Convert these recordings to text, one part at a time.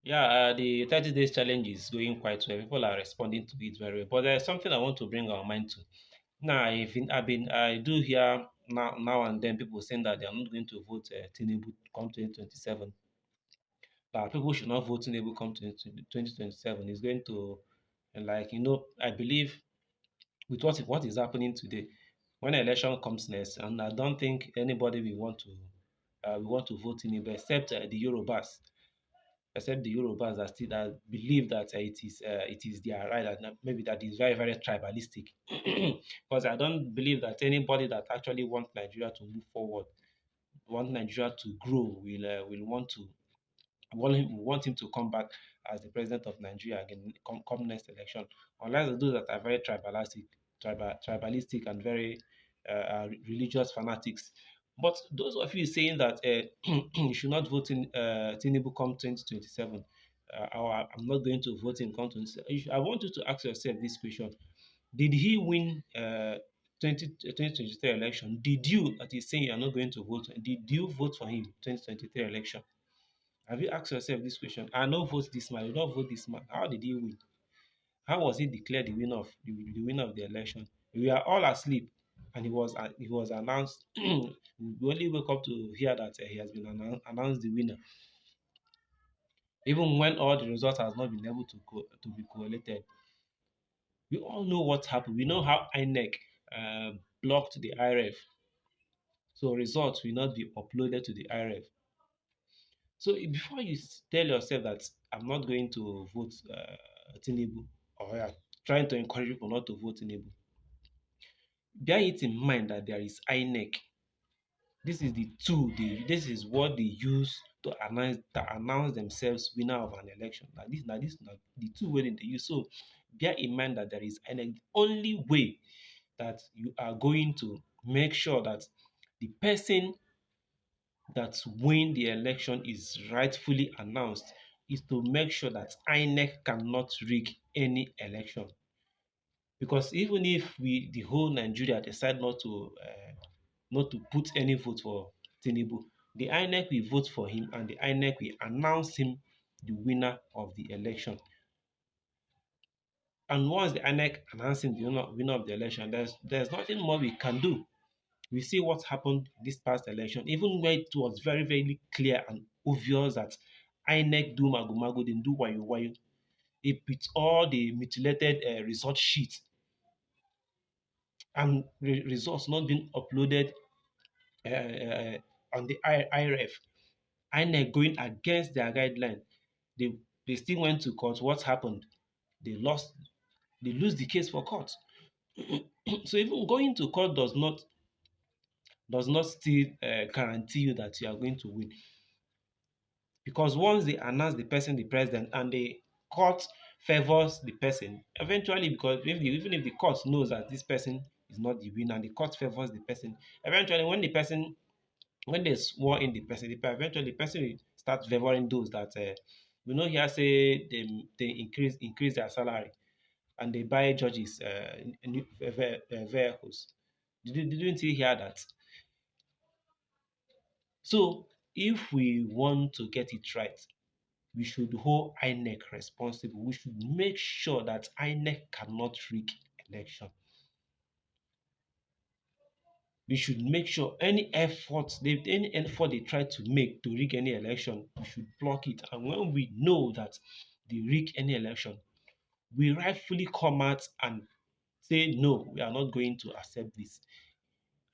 Yeah, the 30 days challenge is going quite well. People are responding to it very well. But there's something I want to bring our mind to. Now, I do hear now and then people saying that they are not going to vote Tinubu come 2027. That people should not vote Tinubu come 2027. It's going to, like, I believe with what is happening today, when election comes next, and I don't think anybody will want to vote Tinubu except the Yorubas. Except the Yorubas that still that believe that it is their right, and maybe that is very very tribalistic. Because I don't believe that anybody that actually wants Nigeria to move forward, want Nigeria to grow, will want him to come back as the president of Nigeria again come next election, unless those that are very tribalistic and very religious fanatics. But those of you saying that you should not vote in Tinubu come 2027, or I'm not going to vote in come 2027, I want you to ask yourself this question: did he win 2023 election? Did you, that is saying you are not going to vote, did you vote for him 2023 election? Have you asked yourself this question? I no vote this man, you don't vote this man. How did he win? How was he declared the winner of the election? We are all asleep, and he was announced. We only wake up to hear that he has been announced the winner, even when all the results has not been able to be correlated. We all know what happened. We know how INEC blocked the IRF, so results will not be uploaded to the IRF. So before you tell yourself that I'm not going to vote Tinubu, or you are trying to encourage people not to vote Tinubu, bear it in mind that there is INEC. This is the tool this is what they use to announce themselves winner of an election. This na the tool wey they use. So bear in mind that there is INEC. The only way that you are going to make sure that the person that win the election is rightfully announced is to make sure that INEC cannot rig any election. Because even if the whole Nigeria decide not to put any vote for Tinubu, the INEC will vote for him and the INEC will announce him the winner of the election. And once the INEC announcing the winner of the election, there's nothing more we can do. We see what happened this past election, even where it was very, very clear and obvious that INEC do mago mago, they do wayo wayo. It with all the mutilated result sheets and results not being uploaded on the IRF. INEC going against their guideline. They they still went to court. What happened? They lost. They lose the case for court. So even going to court does not still guarantee you that you are going to win. Because once they announce the person the president and the court favors the person, eventually, because even if the court knows that this person is not the winner and the court favors the person, eventually when they swore in the person, eventually the person will start favoring those that here say they increase their salary and they buy judges new vehicles. Didn't you hear that? So if we want to get it right, we should hold INEC responsible. We should make sure that INEC cannot rig election. We should make sure any effort they try to make to rig any election, we should block it. And when we know that they rig any election, we rightfully come out and say no, we are not going to accept this.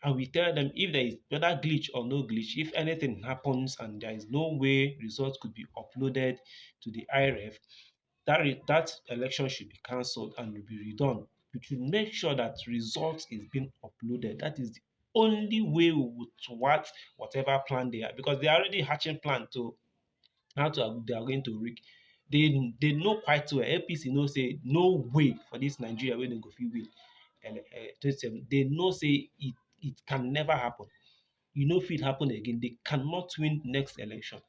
And we tell them if there is whether glitch or no glitch, if anything happens and there is no way results could be uploaded to the IRF, that election should be cancelled and will be redone. We should make sure that results is being uploaded. That is the only way we would thwart whatever plan they are, because they are already hatching plan to how to they are going to rig. They know quite well. APC know say no way for this Nigeria where they go fit win. 27. They know say it can never happen. You know if it happen again, they cannot win next election.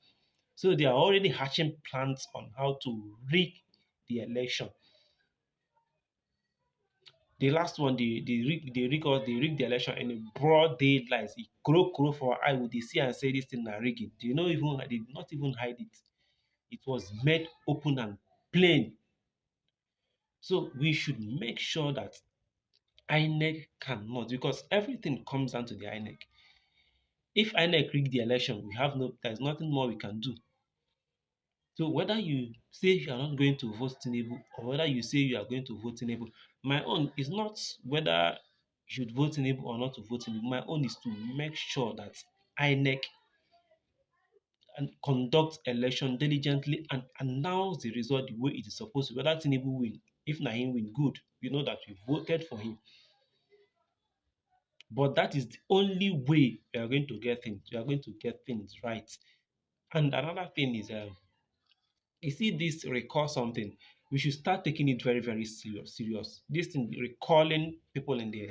So they are already hatching plans on how to rig the election. The last one, they rig the election in a broad daylight. Crow for eye, would they see and say this thing na rigging? They not even hide it. It was made open and plain. So we should make sure that INEC cannot, because everything comes down to the INEC. If INEC rig the election, there's nothing more we can do. So whether you say you are not going to vote Tinubu or whether you say you are going to vote Tinubu, my own is not whether you should vote Tinubu or not to vote Tinubu. My own is to make sure that INEC and conduct election diligently and announce the result the way it is supposed to. Whether Tinubu win, if na him win, good. We know that we voted for him. But that is the only way we are going to get things. We are going to get things right. And another thing is, you see, this recall something. We should start taking it very, very serious. Serious. This thing, recalling people in the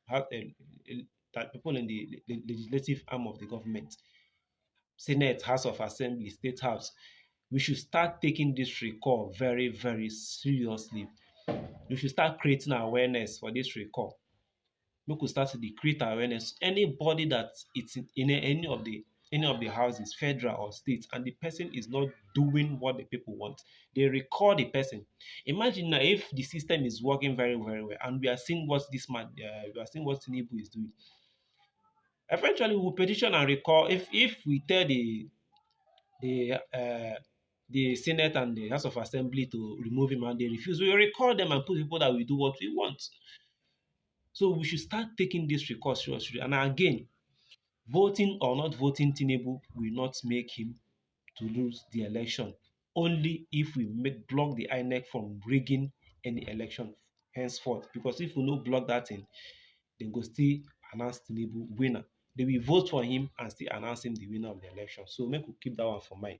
that people in the legislative arm of the government, Senate, House of Assembly, State House. We should start taking this recall very, very seriously. We should start creating awareness for this recall. Make we start to dey create awareness. Anybody that it's in any of the houses, federal or state, and the person is not doing what the people want, they recall the person. Imagine now if the system is working very, very well, and we are seeing what this man, we are seeing what Tinubu is doing. Eventually, we will petition and recall. If we tell the the Senate and the House of Assembly to remove him and they refuse, we will recall them and put people that will do what we want. So we should start taking this recall seriously. And again, voting or not voting Tinubu will not make him to lose the election. Only if we block the INEC from rigging any election henceforth. Because if we no block that thing, then go still announce Tinubu winner. They will vote for him and still announce him the winner of the election. So make we keep that one for mind.